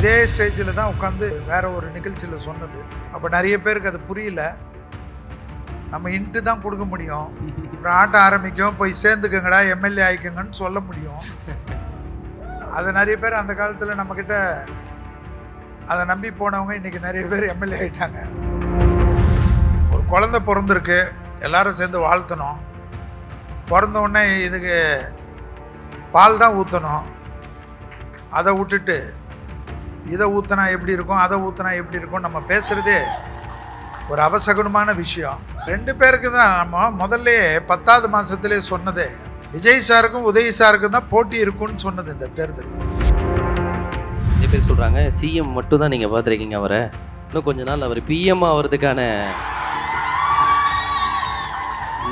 இதே ஸ்டேஜில் தான் உட்காந்து வேற ஒரு நிகழ்ச்சியில் சொன்னது. அப்போ நிறைய பேருக்கு அது புரியல. நம்ம இன்ட்டு தான் கொடுக்க முடியும். அப்புறம் ஆட்டம் ஆரம்பிக்கும், போய் சேர்ந்துக்கங்கடா எம்எல்ஏ ஆயிக்கங்கன்னு சொல்ல முடியும். அது நிறைய பேர் அந்த காலத்தில் நம்மக்கிட்ட அதை நம்பி போனவங்க இன்றைக்கி நிறைய பேர் எம்எல்ஏ ஆகிட்டாங்க. ஒரு குழந்தை பிறந்திருக்கு, எல்லாரும் சேர்ந்து வாழ்த்தணும். பிறந்த உடனே இதுக்கு பால் தான் ஊற்றணும். அதை விட்டுட்டு இதை ஊற்றினா எப்படி இருக்கும், அதை ஊற்றினா எப்படி இருக்கும் நம்ம பேசுகிறதே ஒரு அபசகுனமான விஷயம். 2 பேருக்கு தான் நம்ம முதல்லையே 10வது மாதத்துலேயே சொன்னதே, விஜய் சாருக்கும் உதய் சாருக்கும் தான் போட்டி இருக்குன்னு சொன்னது இந்த தேர்தல். நிறைய பேர் சொல்கிறாங்க சிஎம் மட்டும் தான் நீங்கள் பார்த்துருக்கீங்க அவரை, இன்னும் கொஞ்ச நாள் அவர் பிஎம் ஆகிறதுக்கான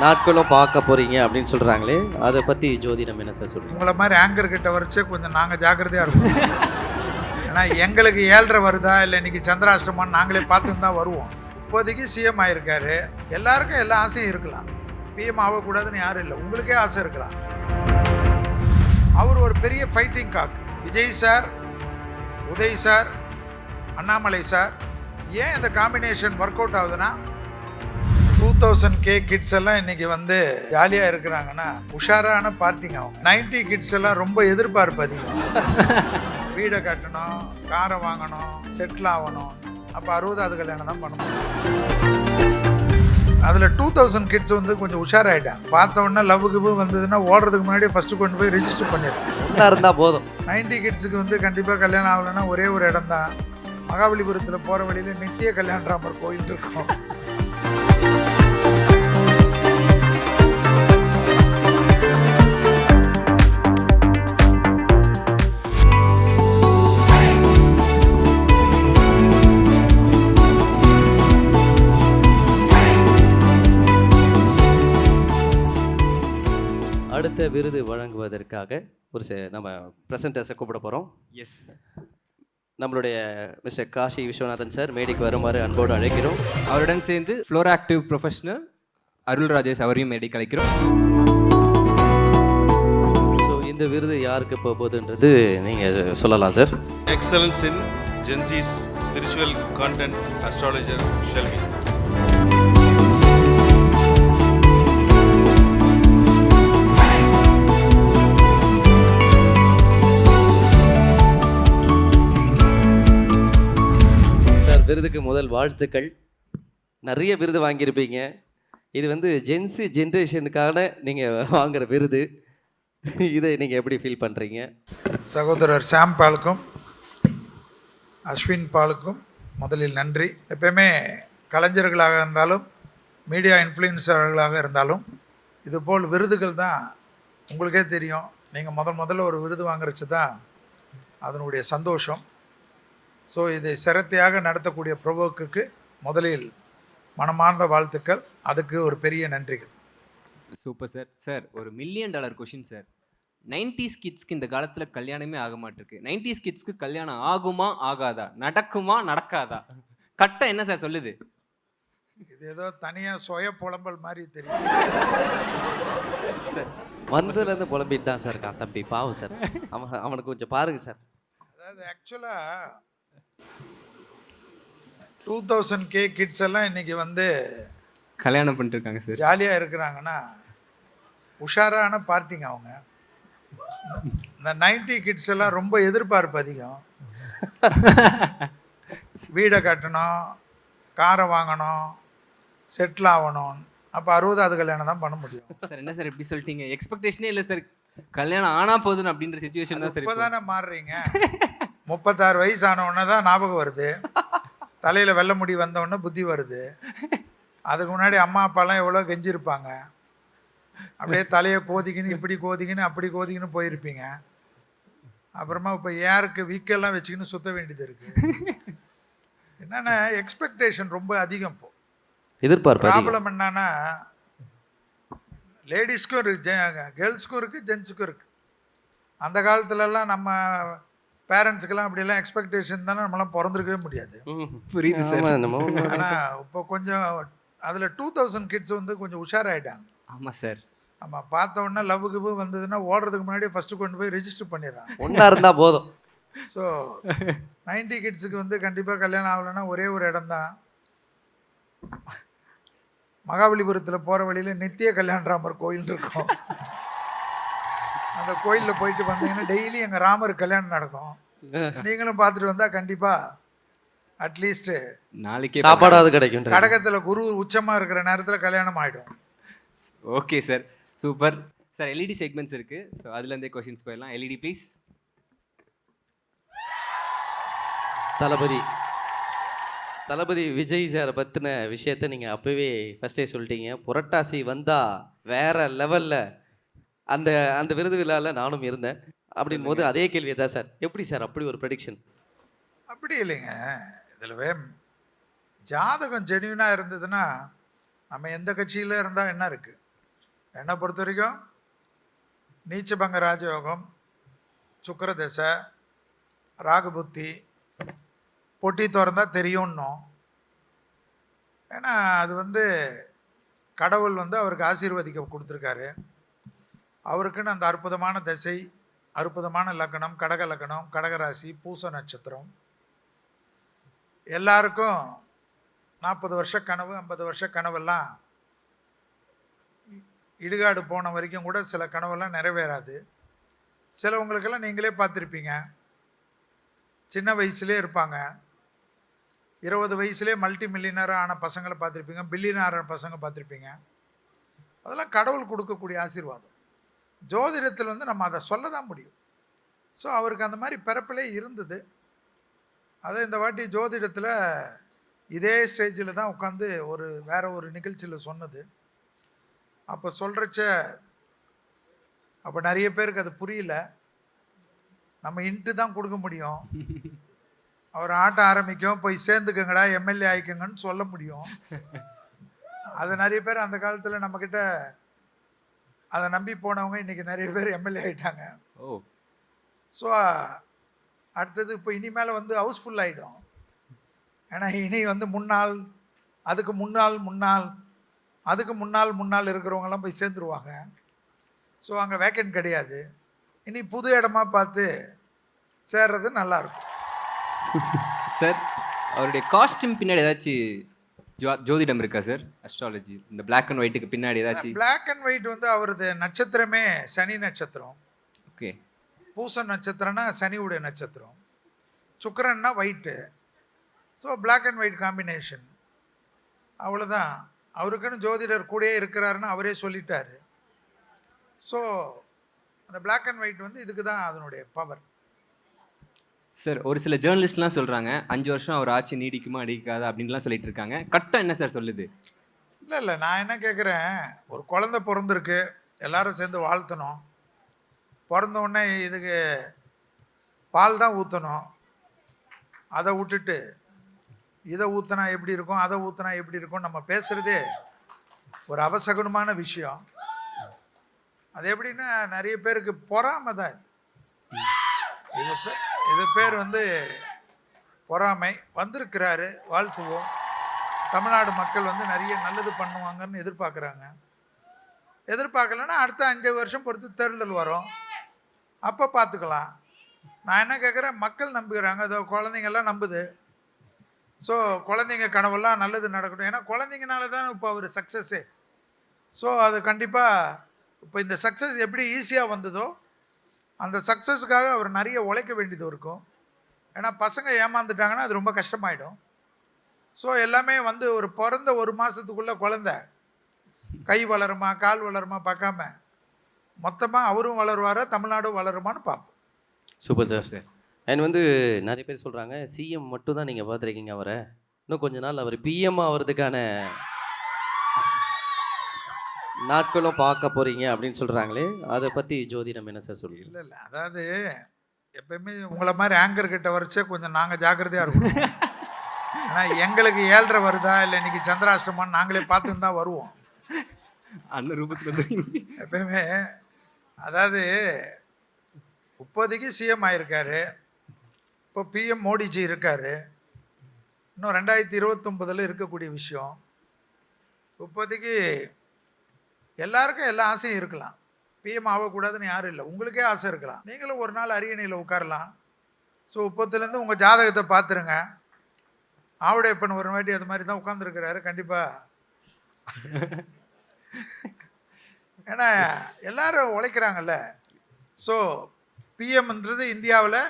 நாட்களும் பார்க்க போகிறீங்க அப்படின்னு சொல்கிறாங்களே, அதை பற்றி ஜோதிடம் என்ன சார் சொல்கிறீங்க? உங்களை மாதிரி ஆங்கர் கிட்ட வரைச்சே கொஞ்சம் நாங்கள் ஜாக்கிரதையாக இருக்கோம். ஏன்னா எங்களுக்கு 7.5 வருதா இல்லை இன்றைக்கி சந்திராஷ்டமான்னு நாங்களே பார்த்துன்னு தான் வருவோம். இப்போதைக்கு சிஎம் ஆகிருக்காரு, எல்லாருக்கும் எல்லா ஆசையும் இருக்கலாம். பிஎம் ஆகக்கூடாதுன்னு யாரும் இல்லை, உங்களுக்கே ஆசை இருக்கலாம். அவர் ஒரு பெரிய fighting cock. Vijay sir, Uday sir, Annamalai sir. ஏன் இந்த காம்பினேஷன் ஒர்க் அவுட் ஆகுதுன்னா, 2000K கிட்ஸ் எல்லாம் இன்னைக்கு ஜாலியாக இருக்கிறாங்கன்னா உஷாரான பார்ட்டிங்க. அவங்க 90 கிட்ஸ் எல்லாம் ரொம்ப எதிர்பார்ப்பு அதிகம். வீடை கட்டணும், காரை வாங்கணும், செட்டில் ஆகணும். அப்போ 60வது கல்யாணம் தான் பண்ண முடியும். அதில் 2000 கிட்ஸ் கொஞ்சம் உஷாராயிட்டாங்க. பார்த்த உடனே லவ்வுக்கு வந்ததுன்னா ஓடுறதுக்கு முன்னாடி ஃபஸ்ட்டு கொண்டு போய் ரிஜிஸ்டர் பண்ணிடுறாங்க. இருந்தால் போதும். 90 கிட்ஸுக்கு கண்டிப்பாக கல்யாணம் ஆகலைன்னா ஒரே ஒரு இடம் தான், மகாபலிபுரத்தில் போகிற வழியில் நித்திய கல்யாணராமர் கோயில் இருக்கும். அடுத்த விருது வழங்குவதற்காக நம்ம ப்ரெசன்டர்ஸை கூப்பிட போகிறோம். எஸ், நம்மளுடைய மிஸ்டர் காஷி விஸ்வநாதன் சார் மேடைக்கு வருமாறு அன்போடு அழைக்கிறோம். அவருடன் சேர்ந்து ஃப்ளோரா ஆக்டிவ் ப்ரொஃபஷனல் அருள் ராஜேஷ் அவரையும் மேடைக்கு அழைக்கிறோம். ஸோ இந்த விருது யாருக்கு போகுதுன்றது நீங்கள் சொல்லலாம் sir. Excellence in Gen Z's spiritual content, astrologer Shelby. விருதுக்கு முதல் வாழ்த்துக்கள். நிறைய விருது வாங்கியிருப்பீங்க. இது ஜென்சி ஜென்ரேஷனுக்கான நீங்கள் வாங்குகிற விருது. இதை நீங்கள் எப்படி ஃபீல் பண்ணுறீங்க? சகோதரர் சாம் பாலுக்கும் அஸ்வின் பாலுக்கும் முதலில் நன்றி. எப்பயுமே கலைஞர்களாக இருந்தாலும் மீடியா இன்ஃப்ளூயன்சர்களாக இருந்தாலும் இதுபோல் விருதுகள் தான் உங்களுக்கே தெரியும். நீங்கள் முதல்ல ஒரு விருது வாங்குறச்சு தான் அதனுடைய சந்தோஷம். ஸோ இதை சிரத்தையாக நடத்தக்கூடிய ப்ரோவோக்குக்கு முதலில் மனமார்ந்த வாழ்த்துக்கள், அதுக்கு ஒரு பெரிய நன்றிகள். Super sir. சார், ஒரு $1 மில்லியன் கொஷின் சார். 90s கிட்ஸ்க்கு இந்த காலத்தில் கல்யாணமே ஆக மாட்டிருக்கு. 90s கிட்ஸ்க்கு கல்யாணம் ஆகுமா ஆகாதா, நடக்குமா நடக்காதா, கட்டம் என்ன சார் சொல்லுது? இது ஏதோ தனியாக சுய புலம்பல் மாதிரி தெரியும் சார். வந்ததுலேருந்து புலம்பிட்டு தான் சார் இருக்கான் தம்பி, பாவம் சார். அவனுக்கு கொஞ்சம் பாருங்கள் சார். அதாவது ஆக்சுவலாக 2000K கிட்ஸ் எல்லாம் இன்னைக்கு கல்யாணம் பண்ணிருக்காங்க சார். ஜாலியாக இருக்கிறாங்கன்னா உஷாரான பார்ட்டிங்க. அவங்க இந்த 90 கிட்ஸ் எல்லாம் ரொம்ப எதிர்பார்ப்பு அதிகம். வீடை கட்டணும், காரை வாங்கணும், செட்டில் ஆகணும். அப்போ 60வது கல்யாணம் தான் பண்ண முடியும். சார் என்ன சார் எப்படி சொல்லிட்டீங்க? எக்ஸ்பெக்டேஷனே இல்லை சார், கல்யாணம் ஆனால் போதும் அப்படின்ற சிச்சுவேஷன் தான் சார். இப்போ தானே மாறுறீங்க. 36 வயசு ஆனவுடனே தான் ஞாபகம் வருது, தலையில் வெள்ளை முடி வந்தவுடனே புத்தி வருது. அதுக்கு முன்னாடி அம்மா அப்பாலாம் எவ்வளோ கெஞ்சிருப்பாங்க. அப்படியே தலையை கோதிக்கின்னு இப்படி கோதிக்கின்னு அப்படி கோதிக்கின்னு போயிருப்பீங்க. அப்புறமா இப்போ யாருக்கு வீக்கெல்லாம் வச்சுக்கின்னு சுற்ற வேண்டியது இருக்குது. என்னென்னா எக்ஸ்பெக்டேஷன் ரொம்ப அதிகம். இப்போ எதிர்பார்ப்பு ப்ராப்ளம் என்னன்னா, லேடிஸ்க்கும் இருக்குது, கேர்ள்ஸுக்கும் இருக்குது, ஜென்ஸுக்கும் இருக்குது. அந்த காலத்துலலாம் நம்ம பேரண்ட்ஸுக்கெல்லாம் அப்படியெல்லாம் எக்ஸ்பெக்டேஷன் தானே நம்மளாம் பிறந்திருக்கவே முடியாது. புரியுது சார். ஆனால் இப்போ கொஞ்சம் அதில் 2000 கிட்ஸ் கொஞ்சம் உஷாராயிட்டாங்க. ஆமாம் சார். ஆமாம், பார்த்த உடனே லவ்வுக்கு வந்ததுன்னா ஓடுறதுக்கு முன்னாடி ஃபஸ்ட்டு கொண்டு போய் ரிஜிஸ்டர் பண்ணிடுறாங்க. ஒன்றா இருந்தால் போதும். ஸோ 90 கிட்ஸுக்கு வந்து கண்டிப்பாக கல்யாணம் ஆகலைன்னா ஒரே ஒரு இடம்தான், மகாபலிபுரத்தில் போகிற வழியில் நித்திய கல்யாணராமர் கோயில் இருக்கும். அந்த கோயிலில் போயிட்டு வந்தீங்கன்னா டெய்லி எங்கள் ராமர் கல்யாணம் நடக்கும். நீங்களும் பார்த்துட்டு வந்தால் கண்டிப்பாக அட்லீஸ்ட்டு நாளைக்கே சாப்பாடாவது கிடைக்கும். கடகத்தில் குரு உச்சமாக இருக்கிற நேரத்தில் கல்யாணம் ஆகிடும். Okay sir, super sir. LED segments இருக்கு, ஸோ அதுலேருந்தே கொஷின்ஸ் போயிடலாம். LED please. தளபதி விஜய் சாரை பற்றின விஷயத்த நீங்கள் அப்போவே ஃபஸ்ட்டே சொல்லிட்டீங்க. புரட்டாசி வந்தால் வேற லெவலில் அந்த அந்த விருது விழாவில் நானும் இருந்தேன். அப்படின் போது அதே கேள்வியை தான் சார், எப்படி சார் அப்படி ஒரு ப்ரெடிக்ஷன்? அப்படி இல்லைங்க, இதில் ஜாதகம் ஜென்யூனாக இருந்ததுன்னா நம்ம எந்த கட்சியில் இருந்தால் என்ன இருக்குது. என்னை பொறுத்த வரைக்கும் நீச்சபங்க ராஜயோகம், சுக்கிர தசை, ராகு புத்தி பொட்டி திறந்தால் தெரியும்னோம். ஏன்னா அது வந்து கடவுள் வந்து அவருக்கு ஆசீர்வதிக்க கொடுத்துருக்காரு. அவருக்குன்னு அந்த அற்புதமான தசை, அற்புதமான லக்னம், கடக லக்னம், கடகராசி, பூச நட்சத்திரம். எல்லாருக்கும் 40 வருஷ கனவு, 50 வருஷ கனவெல்லாம் இடுகாடு போன வரைக்கும் கூட சில கனவெல்லாம் நிறைவேறாது. சிலவங்களுக்கெல்லாம் நீங்களே பார்த்துருப்பீங்க, சின்ன வயசுலேயே இருப்பாங்க. 20 வயசுலேயே மல்டி மில்லியனராக ஆன பசங்களை பார்த்துருப்பீங்க, பில்லியனான பசங்க பார்த்துருப்பீங்க. அதெல்லாம் கடவுள் கொடுக்கக்கூடிய ஆசீர்வாதம். ஜோதிடத்தில் வந்து நம்ம அதை சொல்ல தான் முடியும். ஸோ அவருக்கு அந்த மாதிரி பிறப்பிலே இருந்தது. அதை இந்த வாட்டி ஜோதிடத்தில் இதே ஸ்டேஜில் தான் உட்காந்து வேற ஒரு நிகழ்ச்சியில் சொன்னது. அப்போ சொல்கிறச்ச அப்போ நிறைய பேருக்கு அது புரியல. நம்ம இன்ட்டு தான் கொடுக்க முடியும். அவர் ஆட்டம் ஆரம்பிக்கும், போய் சேர்ந்துக்கங்கடா எம்எல்ஏ ஆயிக்கங்கன்னு சொல்ல முடியும். அது நிறைய பேர் அந்த காலத்தில் நம்மக்கிட்ட அதை நம்பி போனவங்க இன்றைக்கி நிறைய பேர் எம்எல்ஏ ஆகிட்டாங்க. ஸோ அடுத்தது இப்போ இனிமேல் வந்து ஹவுஸ்ஃபுல் ஆகிடும். ஏன்னா இனி வந்து முன்னாள், அதுக்கு முன்னால் இருக்கிறவங்கெல்லாம் போய் சேர்ந்துருவாங்க. ஸோ அங்கே வேக்கன்ட் கிடையாது. இனி புது இடமா பார்த்து சேர்றது நல்லாயிருக்கும். சார், அவருடைய காஸ்டியூம் பின்னாடி ஏதாச்சும் ஜோதிடம் இருக்கா சார்? அஸ்ட்ராலஜி இந்த பிளாக் அண்ட் ஒயிட்டுக்கு பின்னாடி ஏதாச்சும்? பிளாக் அண்ட் ஒயிட் வந்து அவரது நட்சத்திரமே சனி நட்சத்திரம். ஓகே. பூச நட்சத்திரம்னா சனியுடைய நட்சத்திரம், சுக்கிரன்னா white. So black and white combination, அவ்வளோதான். அவருக்குன்னு ஜோதிடர் கூடயே இருக்கிறாருன்னு அவரே சொல்லிட்டாரு. ஸோ அந்த பிளாக் அண்ட் ஒயிட் வந்து இதுக்கு தான் அதனுடைய பவர். சார், ஒரு சில ஜேர்னலிஸ்ட்லாம் சொல்கிறாங்க 5 வருஷம் அவர் ஆட்சி நீடிக்குமா நீடிக்காதா அப்படின்லாம் சொல்லிட்டு இருக்காங்க. கரெக்டாக என்ன சார் சொல்லுது? இல்லை நான் என்ன கேட்குறேன், ஒரு குழந்தை பிறந்திருக்கு, எல்லாரும் சேர்ந்து வாழ்த்தணும். பிறந்த உடனே இதுக்கு பால் தான் ஊற்றணும். அதை விட்டுட்டு இதை ஊற்றினா எப்படி இருக்கும், அதை ஊற்றினா எப்படி இருக்கும் நம்ம பேசுகிறதே ஒரு அபசகுனமான விஷயம். அது எப்படின்னா நிறைய பேருக்கு பொறாமை தான் இது. இது பேர் வந்து பொறாமை. வந்திருக்கிறாரு, வாழ்த்துவோம். தமிழ்நாடு மக்கள் வந்து நிறைய நல்லது பண்ணுவாங்கன்னு எதிர்பார்க்குறாங்க. எதிர்பார்க்கலன்னா அடுத்த 5 வருஷம் பொறுத்து தேர்தல் வரும், அப்போ பார்த்துக்கலாம். நான் என்ன கேட்குறேன், மக்கள் நம்புகிறாங்க, அதோ குழந்தைங்கள்லாம் நம்புது. ஸோ குழந்தைங்க கனவெல்லாம் நல்லது நடக்கட்டும். ஏன்னா குழந்தைங்கனால தான் இப்போ அவர் சக்ஸஸ்ஸே. ஸோ அது கண்டிப்பாக இப்போ இந்த சக்ஸஸ் எப்படி ஈஸியாக வந்ததோ அந்த சக்ஸஸுக்காக அவர் நிறைய உழைக்க வேண்டியது இருக்கும். ஏன்னா பசங்க ஏமாந்துட்டாங்கன்னா அது ரொம்ப கஷ்டமாயிடும். ஸோ எல்லாமே வந்து ஒரு பிறந்த 1 மாதத்துக்குள்ளே குழந்தை கை வளருமா கால் வளருமா பார்க்காம மொத்தமாக அவரும் வளருவாரா, தமிழ்நாடும் வளருமான்னு பார்ப்போம். Super sir. அண்ட் வந்து நிறைய பேர் சொல்கிறாங்க சிஎம் மட்டும் தான் நீங்கள் பார்த்துருக்கீங்க அவரை, இன்னும் கொஞ்ச நாள் அவர் பிஎம் ஆகிறதுக்கான நாட்களும் பார்க்க போகிறீங்க அப்படின்னு சொல்கிறாங்களே, அதை பற்றி ஜோதிடம் என்ன சார் சொல்லுங்க? இல்லை அதாவது எப்பயுமே உங்களை மாதிரி ஆங்கர் கிட்ட வரைச்சே கொஞ்சம் நாங்கள் ஜாக்கிரதையாக இருக்கணும். ஏன்னா எங்களுக்கு 7.5 வருதா இல்லை இன்னைக்கு சந்திராஷ்டமான்னு நாங்களே பார்த்துன்னு தான் வருவோம் அந்த ரூபத்தில். எப்பயுமே அதாவது இப்போதைக்கு சிஎம் ஆகிருக்காரு, இப்போ பிஎம் மோடிஜி இருக்கார். இன்னும் 2029 இருக்கக்கூடிய விஷயம். இப்போதைக்கு எல்லாருக்கும் எல்லா ஆசையும் இருக்கலாம். பிஎம் ஆகக்கூடாதுன்னு யாரும் இல்லை. உங்களுக்கே ஆசை இருக்கலாம். நீங்களும் ஒரு நாள் அரியணையில் உட்காரலாம், ஸோ இப்போத்துலேருந்து உங்கள் ஜாதகத்தை பார்த்துருங்க. ஆவுடையப்பன் ஒரு வாட்டி அது மாதிரி தான் உட்காந்துருக்கிறாரு கண்டிப்பாக. ஏன்னா எல்லாரும் உழைக்கிறாங்கல்ல. ஸோ பிஎம்ன்றது இந்தியாவில்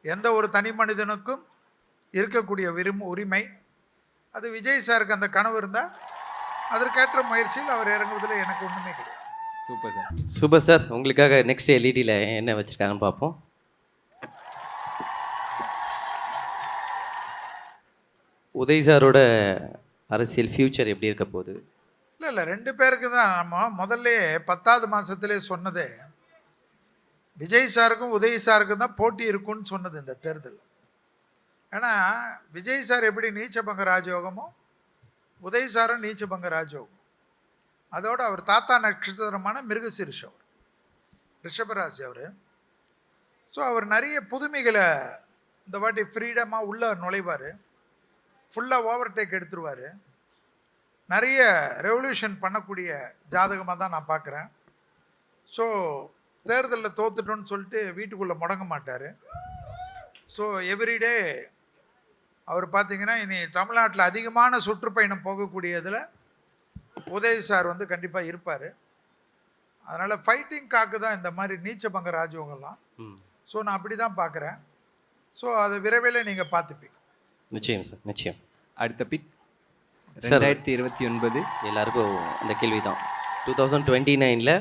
எந்த ஒரு தனி மனிதனுக்கும் இருக்கக்கூடிய உரிமை. அது விஜய் சாருக்கு அந்த கனவு இருந்தால் அதற்கேற்ற முயற்சியில் அவர் இறங்குவதில் எனக்கு ஒன்றுமே கிடையாது. Super sir. Super sir. உங்களுக்காக நெக்ஸ்ட் எல்இடியில் என்ன வச்சுருக்காங்கன்னு பார்ப்போம். உதய் சாரோட அரசியல் ஃப்யூச்சர் எப்படி இருக்க போகுது? இல்லை 2 பேருக்கு தான். நம்ம முதல்ல 10வது மாதத்திலே சொன்னதே விஜய் சாருக்கும் உதய் சாருக்கும் தான் போட்டி இருக்குன்னு சொன்னது இந்த தேர்தல். ஏன்னா விஜய் சார் எப்படி நீச்சபங்க ராஜயோகமோ உதய் சாரும் நீச்சபங்க ராஜயோகம். அதோடு அவர் தாத்தா நட்சத்திரமான மிருகசீரிஷம், ரிஷபராசி அவர். ஸோ அவர் நிறைய புதுமைகளை இந்த வாட்டி ஃப்ரீடமாக உள்ளே நுழைவார், ஃபுல்லாக ஓவர்டேக் எடுத்துருவார். நிறைய ரெவல்யூஷன் பண்ணக்கூடிய ஜாதகமாக தான் நான் பார்க்குறேன். ஸோ தேர்தலில் தோத்துட்டோன்னு சொல்லிட்டு வீட்டுக்குள்ளே முடங்க மாட்டார். ஸோ எவ்ரிடே அவர் பார்த்திங்கன்னா இனி தமிழ்நாட்டில் அதிகமான சுற்றுப்பயணம் போகக்கூடியதில் உதய் சார் வந்து கண்டிப்பாக இருப்பார். அதனால் ஃபைட்டிங் காக்கு தான் இந்த மாதிரி நீச்சபங்க ராஜயோகம்லாம். ஸோ நான் அப்படி தான் பார்க்குறேன். ஸோ அதை விரைவில் நீங்கள் பார்த்துப்பீங்க. நிச்சயம் சார், நிச்சயம். அடுத்த பிக் 2029. எல்லாருக்கும் இந்த கேள்வி தான். 2029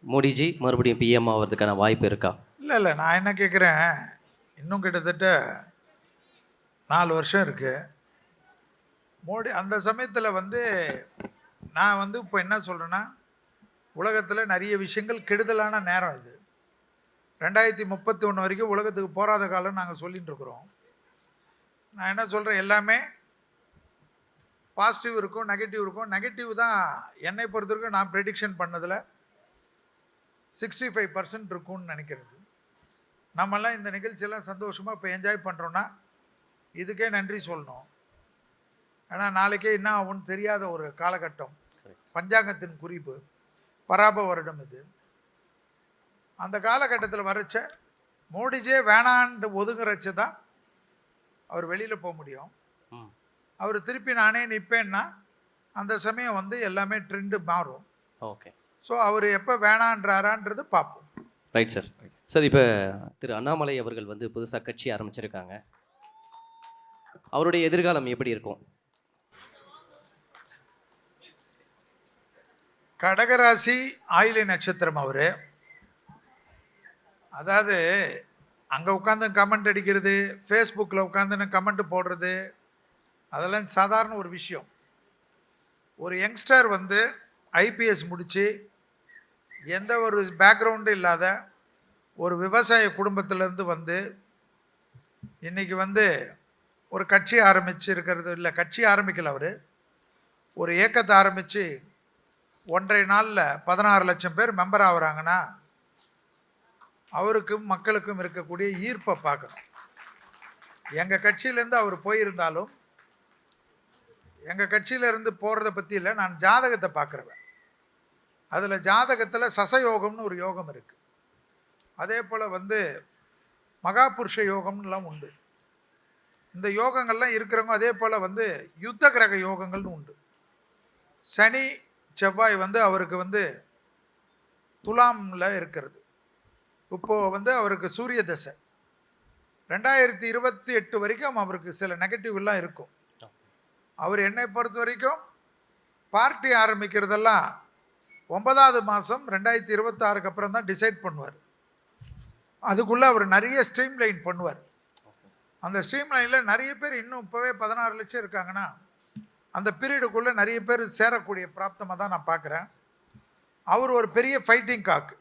மோடிஜி மறுபடியும் பிஎம் ஆகிறதுக்கான வாய்ப்பு இருக்கா? இல்லை நான் என்ன கேட்குறேன், இன்னும் கிட்டத்தட்ட 4 வருஷம் இருக்குது மோடி. அந்த சமயத்தில் வந்து நான் வந்து இப்போ என்ன சொல்கிறேன்னா, உலகத்தில் நிறைய விஷயங்கள் கெடுதலான நேரம் இது. 2031 வரைக்கும் உலகத்துக்கு போராத காலம் நாங்கள் சொல்லிகிட்டு இருக்கிறோம். நான் என்ன சொல்கிறேன், எல்லாமே பாசிட்டிவ் இருக்கும், நெகட்டிவ் இருக்கும். நெகட்டிவ் தான் என்னை பொறுத்த வரைக்கும் நான் ப்ரெடிக்ஷன் பண்ணதில் 65% இருக்கும்னு நினைக்கிறது. நம்மெல்லாம் இந்த நிகழ்ச்சியெல்லாம் சந்தோஷமாக இப்போ என்ஜாய் பண்ணுறோன்னா இதுக்கே நன்றி சொல்லணும். ஏன்னா நாளைக்கே என்ன ஆகும்னு தெரியாத ஒரு காலகட்டம். பஞ்சாங்கத்தின் குறிப்பு பராப வருடம் இது. அந்த காலகட்டத்தில் வரைச்ச மோடிஜே வேணான்னு ஒதுங்குறச்சு தான் அவர் வெளியில் போக முடியும். அவர் திருப்பி நானே நிற்பேன்னா அந்த சமயம் வந்து எல்லாமே ட்ரெண்டு மாறும். ஓகே. ஸோ அவர் எப்போ வேணான்றாரான்றது பார்ப்போம். Right sir. சார், இப்போ திரு அண்ணாமலை அவர்கள் வந்து புதுசாக கட்சி ஆரம்பிச்சிருக்காங்க. அவருடைய எதிர்காலம் எப்படி இருக்கும்? கடகராசி ஆயிலை நட்சத்திரம் அவர். அதாவது அங்கே உட்காந்து கமெண்ட் அடிக்கிறது, ஃபேஸ்புக்கில் உட்காந்துன்னு கமெண்ட் போடுறது, அதெல்லாம் சாதாரண ஒரு விஷயம். ஒரு யங்ஸ்டர் வந்து ஐபிஎஸ் முடித்து எந்த ஒரு பேக்ரவுண்டும் இல்லாத ஒரு விவசாய குடும்பத்திலேருந்து வந்து இன்றைக்கி வந்து ஒரு கட்சி ஆரம்பித்து இருக்கிறது இல்லை, கட்சி ஆரம்பிக்கல அவர், ஒரு இயக்கத்தை ஆரம்பித்து 1.5 நாளில் 16 லட்சம் பேர் மெம்பர் ஆகுறாங்கன்னா அவருக்கும் மக்களுக்கும் இருக்கக்கூடிய ஈர்ப்பை பார்க்கணும். எங்கள் கட்சியிலேருந்து அவர் போயிருந்தாலும் எங்கள் கட்சியிலேருந்து போகிறத பற்றி இல்லை, நான் ஜாதகத்தை பார்க்குறவன். அதில் ஜாதகத்தில் சசயோகம்னு ஒரு யோகம் இருக்குது. அதே போல் வந்து மகாபுருஷ யோகம்லாம் உண்டு. இந்த யோகங்கள்லாம் இருக்கிறவங்க அதே போல் வந்து யுத்த கிரக யோகங்கள்னு உண்டு. சனி செவ்வாய் வந்து அவருக்கு வந்து துலாமில் இருக்கிறது. இப்போது வந்து அவருக்கு சூரிய தசை 2028 வரைக்கும் அவருக்கு சில நெகட்டிவ்லாம் இருக்கும். அவர் என்னை பொறுத்த வரைக்கும் பார்ட்டி ஆரம்பிக்கிறதெல்லாம் 9வது மாதம் 2026 அப்புறம் தான் டிசைட் பண்ணுவார். அதுக்குள்ளே அவர் நிறைய ஸ்ட்ரீம் லைன் பண்ணுவார். அந்த ஸ்ட்ரீம் லைனில் நிறைய பேர் இன்னும் இப்போவே 16 லட்சம் இருக்காங்கன்னா அந்த பீரியடுக்குள்ளே நிறைய பேர் சேரக்கூடிய பிராப்தமாக தான் நான் பார்க்குறேன். அவர் ஒரு பெரிய ஃபைட்டிங் காக்கு.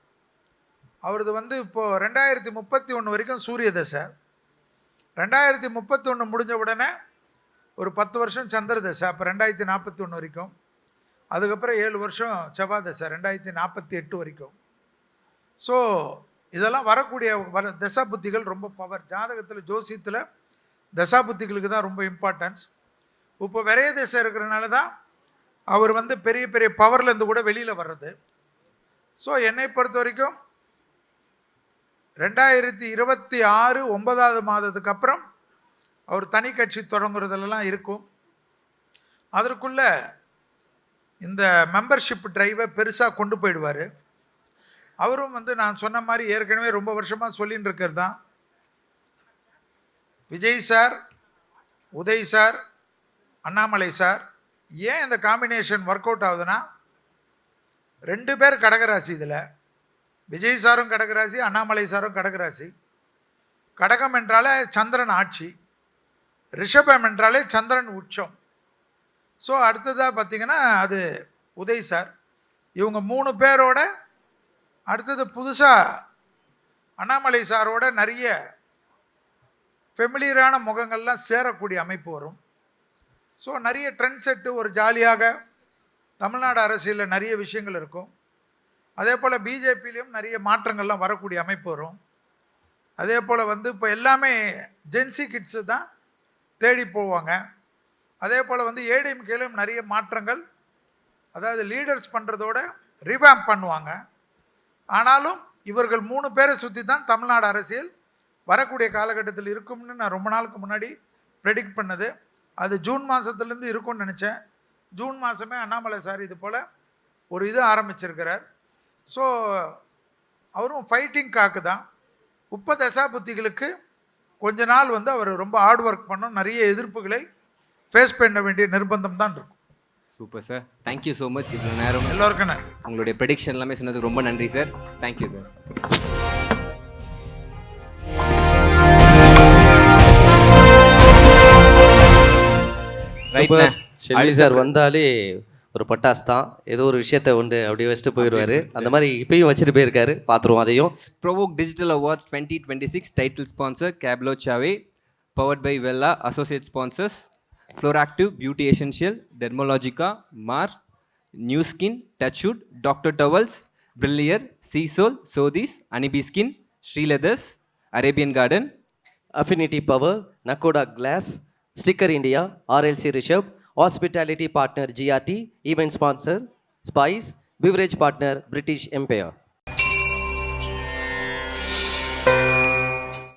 அவரது வந்து இப்போது 2031 வரைக்கும் சூரிய தசை. 2031 முடிஞ்ச உடனே ஒரு 10 வருஷம் சந்திர தசை, அப்போ 2041 வரைக்கும். அதுக்கப்புறம் 7 வருஷம் செவ்வாய் தசை 2048 வரைக்கும். ஸோ இதெல்லாம் வரக்கூடிய தசா புத்திகள் ரொம்ப பவர். ஜாதகத்தில் ஜோசியத்தில் தசா புத்திகளுக்கு தான் ரொம்ப இம்பார்ட்டன்ஸ். இப்போ விரைய தசை இருக்கிறனால தான் அவர் வந்து பெரிய பெரிய பவர்லேருந்து கூட வெளியில் வர்றது. ஸோ என்னை பொறுத்த வரைக்கும் 2026 9வது மாதத்துக்கு அப்புறம் அவர் தனி கட்சி தொடங்குறதுலாம் இருக்கும். அதற்குள்ள இந்த மெம்பர்ஷிப் டிரைவை பெருசாக கொண்டு போயிடுவார். அவரும் வந்து நான் சொன்ன மாதிரி ஏற்கனவே ரொம்ப வருஷமாக சொல்லின்னு இருக்கிறது தான், Vijay sir, Uday sir, Annamalai sir. ஏன் இந்த காம்பினேஷன் ஒர்க் அவுட் ஆகுதுன்னா, 2 பேர் கடகராசி. இதில் விஜய் சாரும் கடகராசி, அண்ணாமலை சாரும் கடகராசி. கடகம் என்றாலே சந்திரன் ஆட்சி, ரிஷபம் என்றாலே சந்திரன் உச்சம். ஸோ அடுத்ததாக பார்த்திங்கன்னா அது உதய் சார். இவங்க 3 பேரோட அடுத்தது புதுசாக அண்ணாமலை சாரோட நிறைய ஃபெமிலியரான முகங்கள்லாம் சேரக்கூடிய அமைப்பு வரும். ஸோ நிறைய ட்ரெண்ட் செட்டு, ஒரு ஜாலியாக தமிழ்நாடு அரசியலில் நிறைய விஷயங்கள் இருக்கும். அதே போல் பிஜேபியிலையும் நிறைய மாற்றங்கள்லாம் வரக்கூடிய அமைப்பு வரும். அதே போல் வந்து இப்போ எல்லாமே ஜென்சி கிட்ஸு தான் தேடி போவாங்க. அதே போல் வந்து ஏடிஎம்கேலையும் நிறைய மாற்றங்கள், அதாவது லீடர்ஸ் பண்ணுறதோட ரிவாம்ப் பண்ணுவாங்க. ஆனாலும் இவர்கள் 3 பேரை சுற்றி தான் தமிழ்நாடு அரசியல் வரக்கூடிய காலகட்டத்தில் இருக்கும்னு நான் ரொம்ப நாளுக்கு முன்னாடி ப்ரெடிக்ட் பண்ணது. அது ஜூன் மாதத்துலேருந்து இருக்கும்னு நினச்சேன். ஜூன் மாதமே அண்ணாமலை சார் இது போல் ஒரு இது ஆரம்பிச்சிருக்கிறார். ஸோ அவரும் ஃபைட்டிங் காக்கு தான். உப்பதசா புத்திகளுக்கு கொஞ்ச நாள் வந்து அவர் ரொம்ப ஹார்ட் ஒர்க் பண்ணணும், நிறைய எதிர்ப்புகளை ஃபேஸ் பண்ண வேண்டிய நிர்பந்தம் தான் இருக்கும். Super sir, thank you so much. இவ்வளோ நேரம் எல்லோருக்கும் நன்றி. உங்களுடைய ப்ரெடிக்ஷன் எல்லாமே சொன்னதுக்கு ரொம்ப நன்றி sir. Thank you sir. Super. Shelvi sir வந்தாலே ஒரு பட்டாஸ் தான், ஏதோ ஒரு விஷயத்த உண்டு அப்படியே வச்சுட்டு போயிடுவாரு. அந்த மாதிரி இப்பயும் வச்சுட்டு போயிருக்காரு, பார்த்துருவோம் அதையும். Provoke Digital Awards 2026 title sponsor Cablo Chave, powered by Vella. Associate sponsors Floractive Beauty Essential, Dermalogica, Mars, New Skin, Touchwood, Dr. Towels, Brillier, Seasol, Sodis, Anibi Skin, Sri Leathers, Arabian Garden, Affinity Power, Nakoda Glass, Sticker India, RLC Rishabh, Hospitality Partner GRT, Event Sponsor Spice, Beverage Partner British Empire.